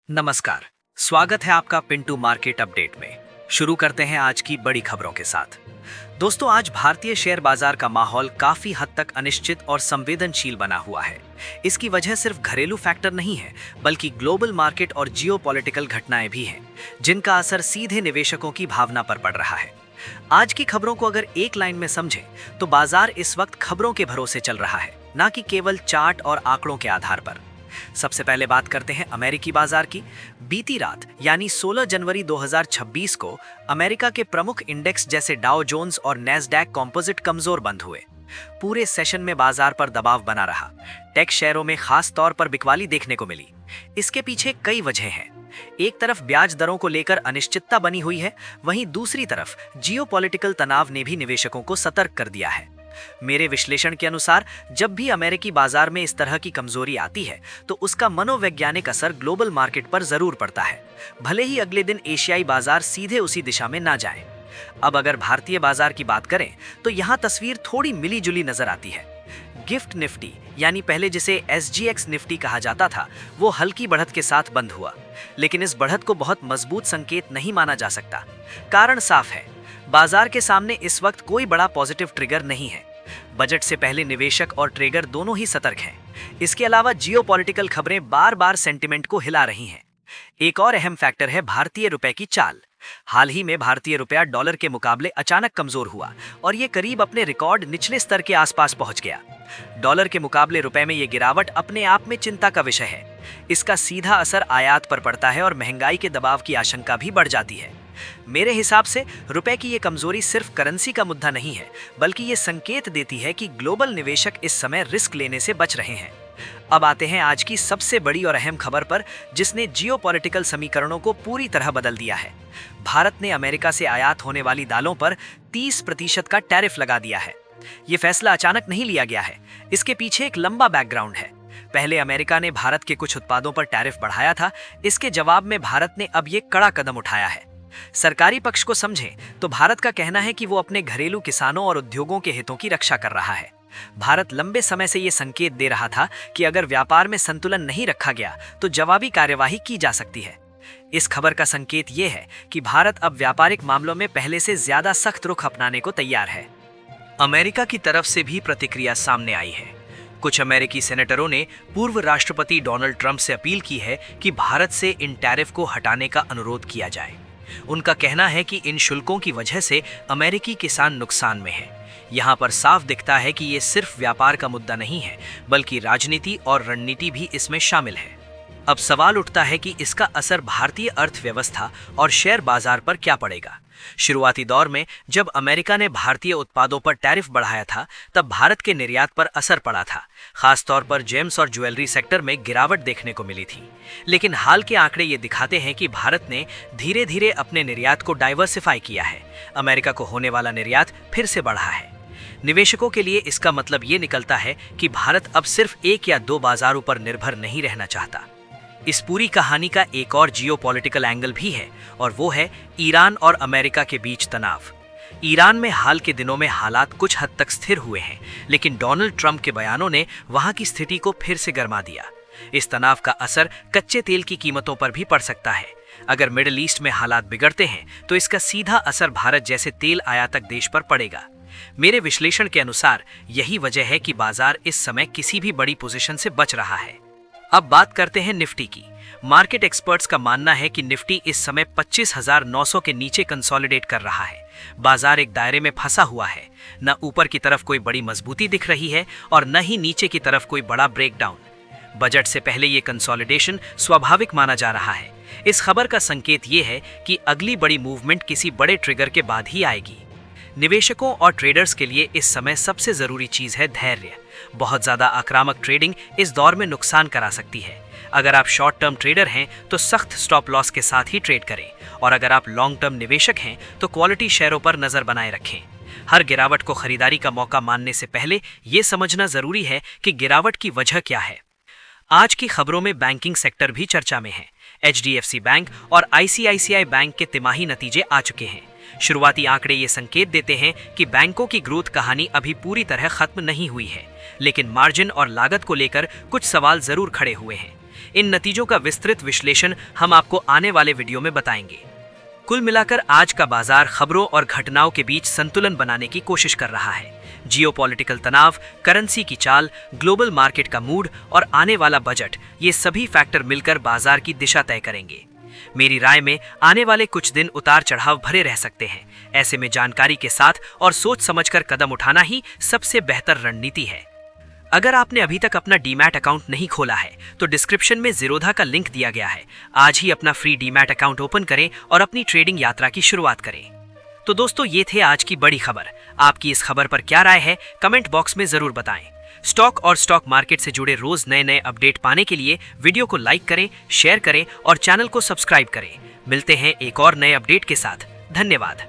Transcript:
नमस्कार। स्वागत है आपका पिंटू मार्केट अपडेट में। शुरू करते हैं आज की बड़ी खबरों के साथ। दोस्तों, आज भारतीय शेयर बाजार का माहौल काफी हद तक अनिश्चित और संवेदनशील बना हुआ है। इसकी वजह सिर्फ घरेलू फैक्टर नहीं है, बल्कि ग्लोबल मार्केट और जियोपॉलिटिकल घटनाएं भी हैं, जिनका असर सीधे निवेशकों की भावना पर पड़ रहा है। आज की खबरों को अगर एक लाइन में समझें, तो बाजार इस वक्त खबरों के भरोसे चल रहा है, न कि केवल चार्ट और आंकड़ों के आधार पर। सबसे पहले बात करते हैं अमेरिकी बाजार की। बीती रात यानी 16 जनवरी 2026 को अमेरिका के प्रमुख इंडेक्स जैसे डाउ जोन्स और नैस्डैक कंपोजिट कमजोर बंद हुए। पूरे सेशन में बाजार पर दबाव बना रहा। टेक शेयरों में खास तौर पर बिकवाली देखने को मिली। इसके पीछे कई वजह हैं। एक तरफ ब्याज दरों को लेकर अनिश्चितता बनी हुई है, वहीं दूसरी तरफ जियोपॉलिटिकल तनाव ने भी निवेशकों को सतर्क कर दिया है। मेरे विश्लेषण के अनुसार जब भी अमेरिकी बाजार में इस तरह की कमजोरी आती है, तो उसका मनोवैज्ञानिक असर ग्लोबल मार्केट पर जरूर पड़ता है, भले ही अगले दिन एशियाई बाजार सीधे उसी दिशा में ना जाएं। अब अगर भारतीय बाजार की बात करें, तो यहाँ तस्वीर थोड़ी मिली जुली नजर आती है। गिफ्ट निफ्टी यानी पहले जिसे SGX निफ्टी कहा जाता था, वो हल्की बढ़त के साथ बंद हुआ, लेकिन इस बढ़त को बहुत मजबूत संकेत नहीं माना जा सकता। कारण साफ है, बाजार के सामने इस वक्त कोई बड़ा पॉजिटिव ट्रिगर नहीं है। बजट से पहले निवेशक और ट्रेडर दोनों ही सतर्क हैं। इसके अलावा जियोपॉलिटिकल खबरें बार बार सेंटिमेंट को हिला रही हैं। एक और अहम फैक्टर है भारतीय रुपए की चाल। हाल ही में भारतीय रुपया डॉलर के मुकाबले अचानक कमजोर हुआ और ये करीब अपने रिकॉर्ड निचले स्तर के आसपास पहुंच गया। डॉलर के मुकाबले रुपए में ये गिरावट अपने आप में चिंता का विषय है। इसका सीधा असर आयात पर पड़ता है और महंगाई के दबाव की आशंका भी बढ़ जाती है। मेरे हिसाब से रुपए की ये कमजोरी सिर्फ करेंसी का मुद्दा नहीं है, बल्कि ये संकेत देती है कि ग्लोबल निवेशक इस समय रिस्क लेने से बच रहे हैं। अब आते हैं आज की सबसे बड़ी और अहम खबर पर, जिसने जियोपॉलिटिकल समीकरणों को पूरी तरह बदल दिया है। भारत ने अमेरिका से आयात होने वाली दालों पर 30% का टैरिफ लगा दिया है। ये फैसला अचानक नहीं लिया गया है, इसके पीछे एक लंबा बैकग्राउंड है। पहले अमेरिका ने भारत के कुछ उत्पादों पर टैरिफ बढ़ाया था। इसके जवाब में भारत ने अब ये कड़ा कदम उठाया है। सरकारी पक्ष को समझें तो भारत का कहना है कि वो अपने घरेलू किसानों और उद्योगों के हितों की रक्षा कर रहा है। भारत लंबे समय से ये संकेत दे रहा था कि अगर व्यापार में संतुलन नहीं रखा गया, तो जवाबी कार्यवाही की जा सकती है। इस खबर का संकेत ये है कि भारत अब व्यापारिक मामलों में पहले से ज्यादा सख्त रुख अपनाने को तैयार है। अमेरिका की तरफ से भी प्रतिक्रिया सामने आई है। कुछ अमेरिकी सेनेटरों ने पूर्व राष्ट्रपति डोनाल्ड ट्रंप से अपील की है कि भारत से इन टैरिफ को हटाने का अनुरोध किया जाए। उनका कहना है कि इन शुल्कों की वजह से अमेरिकी किसान नुकसान में हैं। यहाँ पर साफ दिखता है कि ये सिर्फ व्यापार का मुद्दा नहीं है, बल्कि राजनीति और रणनीति भी इसमें शामिल है। अब सवाल उठता है कि इसका असर भारतीय अर्थव्यवस्था और शेयर बाजार पर क्या पड़ेगा। शुरुआती दौर में जब अमेरिका ने भारतीय उत्पादों पर टैरिफ बढ़ाया था, तब भारत के निर्यात पर असर पड़ा था। खासतौर पर जेम्स और ज्वेलरी सेक्टर में गिरावट देखने को मिली थी। लेकिन हाल के आंकड़े ये दिखाते हैं कि भारत ने धीरे धीरे अपने निर्यात को डाइवर्सिफाई किया है। अमेरिका को होने वाला निर्यात फिर से बढ़ा है। निवेशकों के लिए इसका मतलब ये निकलता है कि भारत अब सिर्फ एक या दो बाजारों पर निर्भर नहीं रहना चाहता। इस पूरी कहानी का एक और जियोपॉलिटिकल एंगल भी है, और वो है ईरान और अमेरिका के बीच तनाव। ईरान में हाल के दिनों में हालात कुछ हद तक स्थिर हुए हैं, लेकिन डोनाल्ड ट्रंप के बयानों ने वहां की स्थिति को फिर से गरमा दिया। इस तनाव का असर कच्चे तेल की कीमतों पर भी पड़ सकता है। अगर मिडिल ईस्ट में हालात बिगड़ते हैं, तो इसका सीधा असर भारत जैसे तेल आयातक देश पर पड़ेगा। मेरे विश्लेषण के अनुसार यही वजह है कि बाजार इस समय किसी भी बड़ी पोजीशन से बच रहा है। अब बात करते हैं निफ्टी की। मार्केट एक्सपर्ट्स का मानना है कि निफ्टी इस समय 25,900 के नीचे कंसोलिडेट कर रहा है। बाजार एक दायरे में फंसा हुआ है। न ऊपर की तरफ कोई बड़ी मजबूती दिख रही है और न ही नीचे की तरफ कोई बड़ा ब्रेकडाउन। बजट से पहले ये कंसोलिडेशन स्वाभाविक माना जा रहा है। इस खबर का संकेत ये है कि अगली बड़ी मूवमेंट किसी बड़े ट्रिगर के बाद ही आएगी। निवेशकों और ट्रेडर्स के लिए इस समय सबसे जरूरी चीज है धैर्य। बहुत ज्यादा आक्रामक ट्रेडिंग इस दौर में नुकसान करा सकती है। अगर आप शॉर्ट टर्म ट्रेडर हैं तो सख्त स्टॉप लॉस के साथ ही ट्रेड करें, और अगर आप लॉन्ग टर्म निवेशक हैं तो क्वालिटी शेयरों पर नजर बनाए रखें। हर गिरावट को खरीदारी का मौका मानने से पहले यह समझना जरूरी है कि गिरावट की वजह क्या है। आज की खबरों में बैंकिंग सेक्टर भी चर्चा में है। HDFC बैंक और ICICI बैंक के तिमाही नतीजे आ चुके हैं। शुरुआती आंकड़े ये संकेत देते हैं कि बैंकों की ग्रोथ कहानी अभी पूरी तरह खत्म नहीं हुई है, लेकिन मार्जिन और लागत को लेकर कुछ सवाल जरूर खड़े हुए हैं। इन नतीजों का विस्तृत विश्लेषण हम आपको आने वाले वीडियो में बताएंगे। कुल मिलाकर आज का बाजार खबरों और घटनाओं के बीच संतुलन बनाने की कोशिश कर रहा है। जियोपॉलिटिकल तनाव, करेंसी की चाल, ग्लोबल मार्केट का मूड और आने वाला बजट, ये सभी फैक्टर मिलकर बाजार की दिशा तय करेंगे। मेरी राय में आने वाले कुछ दिन उतार चढ़ाव भरे रह सकते हैं। ऐसे में जानकारी के साथ और सोच समझकर कदम उठाना ही सबसे बेहतर रणनीति है। अगर आपने अभी तक अपना डीमैट अकाउंट नहीं खोला है तो डिस्क्रिप्शन में ज़ीरोधा का लिंक दिया गया है। आज ही अपना फ्री डीमैट अकाउंट ओपन करें और अपनी ट्रेडिंग यात्रा की शुरुआत करें। तो दोस्तों, ये थे आज की बड़ी खबर। आपकी इस खबर पर क्या राय है, कमेंट बॉक्स में जरूर बताएं। स्टॉक और स्टॉक मार्केट से जुड़े रोज नए अपडेट पाने के लिए वीडियो को लाइक करें, शेयर करें और चैनल को सब्सक्राइब करें। मिलते हैं एक और नए अपडेट के साथ। धन्यवाद।